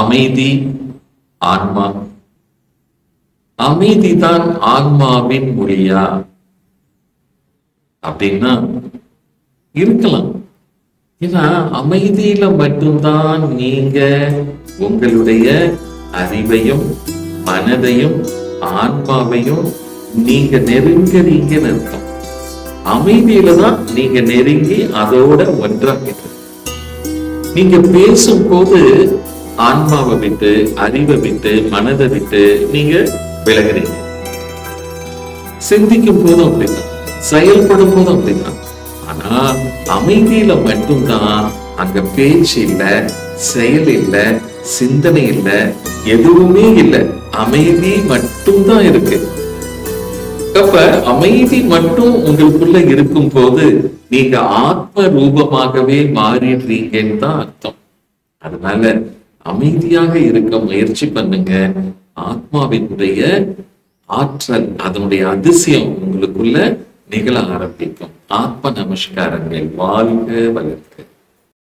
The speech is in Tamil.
அமைதி ஆன்மா. அமைதிதான் ஆன்மாவின் மொழியா அப்படின்னா இருக்கலாம். ஏன்னா அமைதியில மட்டும்தான் நீங்க உங்களுடைய அறிவையும் மனதையும் ஆன்மாவையும் நீங்க நெருங்குறீங்கன்னு அர்த்தம். அமைதியில தான் நீங்க நெருங்கி அதோட ஒன்றாக. நீங்க பேசும்போது ஆன்மாவை விட்டு, அறிவை விட்டு, மனதை விட்டு நீங்க விலகுறீங்க. சிந்திக்கும் போதும் அப்படிதான், செயல்படும் போதும் அப்படிதான். ஆனா அமைதியில மட்டும்தான் அங்க பேச்சு இல்ல, செயல் இல்ல, சிந்தனை இல்ல, எதுவுமே இல்லை. அமைதி மட்டும்தான் இருக்கு. அப்ப அமைதி மட்டும் உங்களுக்குள்ள இருக்கும் போது நீங்க ஆத்ம ரூபமாகவே மாறிடுறீங்கன்னு தான் அர்த்தம். அதனால அமைதியாக இருக்க முயற்சி பண்ணுங்க. ஆத்மாவினுடைய ஆற்றல், அதனுடைய அதிசயம் உங்களுக்குள்ள நிகழ ஆரம்பிக்கும். ஆத்ம நமஸ்காரங்கள். வாழ்க வளர்க்க.